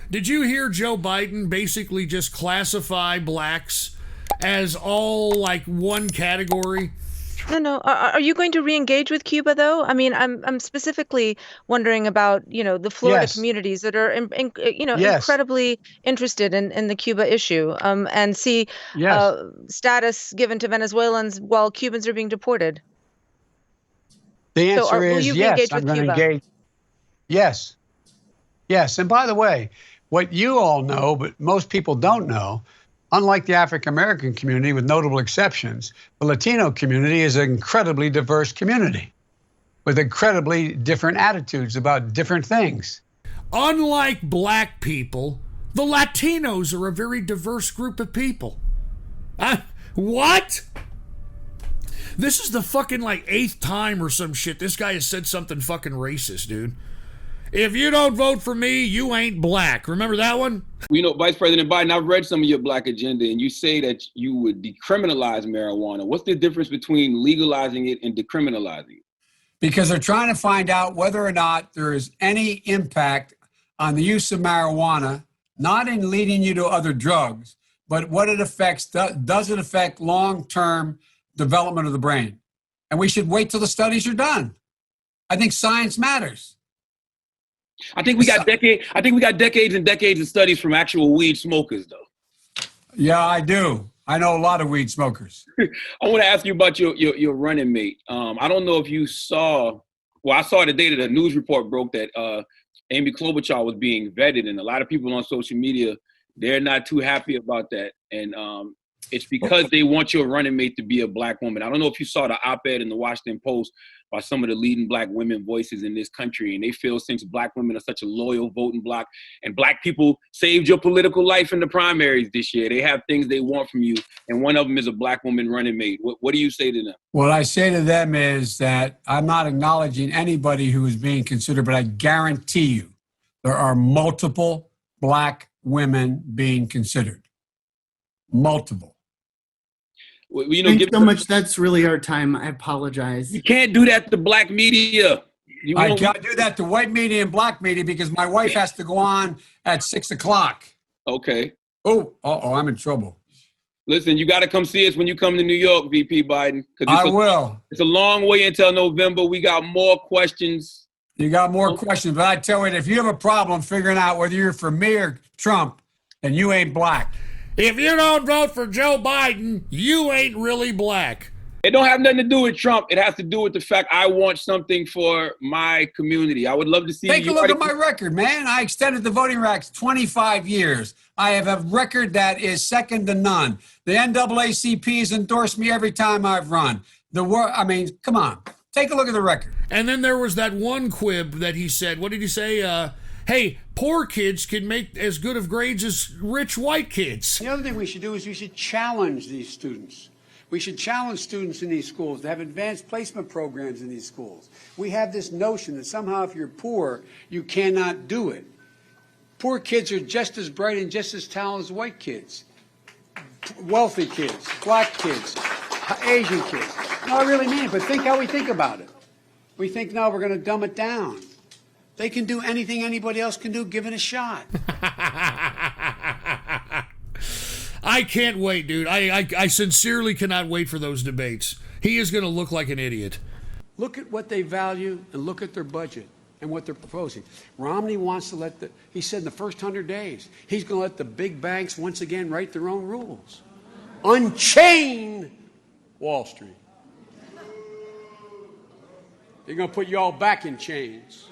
Did you hear Joe Biden basically just classify blacks as all like one category? No, no. Are you going to re-engage with Cuba, though? I mean, I'm specifically wondering about, the Florida Yes, communities that are, yes, incredibly interested in the Cuba issue, and see yes. status given to Venezuelans while Cubans are being deported. The So, answer will is you yes. re-engage I'm with going to Cuba? engage. Yes, yes. And by the way, what you all know, but most people don't know, unlike the African American community, with notable exceptions, the Latino community is an incredibly diverse community with incredibly different attitudes about different things. Unlike black people, the Latinos are a very diverse group of people. What? This is the fucking like eighth time or some shit this guy has said something fucking racist, dude. If you don't vote for me, you ain't black. Remember that one? Vice President Biden, I've read some of your black agenda, and you say that you would decriminalize marijuana. What's the difference between legalizing it and decriminalizing it? Because they're trying to find out whether or not there is any impact on the use of marijuana, not in leading you to other drugs, but what it affects. Does it affect long-term development of the brain? And we should wait till the studies are done. I think science matters. I think we got decades and decades of studies from actual weed smokers, though. Yeah, I do. I know a lot of weed smokers. I want to ask you about your running mate. I don't know if you saw. Well, I saw today that a news report broke that Amy Klobuchar was being vetted, and a lot of people on social media, they're not too happy about that. And it's because they want your running mate to be a black woman. I don't know if you saw the op-ed in the Washington Post by some of the leading black women voices in this country. And they feel since black women are such a loyal voting bloc and black people saved your political life in the primaries this year, they have things they want from you. And one of them is a black woman running mate. What do you say to them? What I say to them is that I'm not acknowledging anybody who is being considered, but I guarantee you there are multiple black women being considered. Multiple. Thanks so much. That's really our time. I apologize. You can't do that to black media. I can't do that to white media and black media because my wife has to go on at 6 o'clock. Okay. I'm in trouble. Listen, you got to come see us when you come to New York, VP Biden. I will. It's a long way until November. We got more questions. You got more questions, but I tell you, if you have a problem figuring out whether you're for me or Trump, then you ain't black. If you don't vote for Joe Biden, you ain't really black. It don't have nothing to do with Trump. It has to do with the fact I want something for my community. I would love to see. Take a look at my record, man. I extended the voting rights 25 years. I have a record that is second to none. The NAACP has endorsed me every time I've run. Come on. Take a look at the record. And then there was that one quib that he said. What did he say? Hey, poor kids can make as good of grades as rich white kids. The other thing we should do is we should challenge these students. We should challenge students in these schools to have advanced placement programs in these schools. We have this notion that somehow if you're poor, you cannot do it. Poor kids are just as bright and just as talented as white kids. Wealthy kids, black kids, Asian kids. No, I really mean it, but think how we think about it. We think, no, we're going to dumb it down. They can do anything anybody else can do, given a shot. I can't wait, dude. I sincerely cannot wait for those debates. He is going to look like an idiot. Look at what they value and look at their budget and what they're proposing. Romney wants to he said in the first 100 days, he's going to let the big banks once again write their own rules. Unchain Wall Street. They're going to put you all back in chains.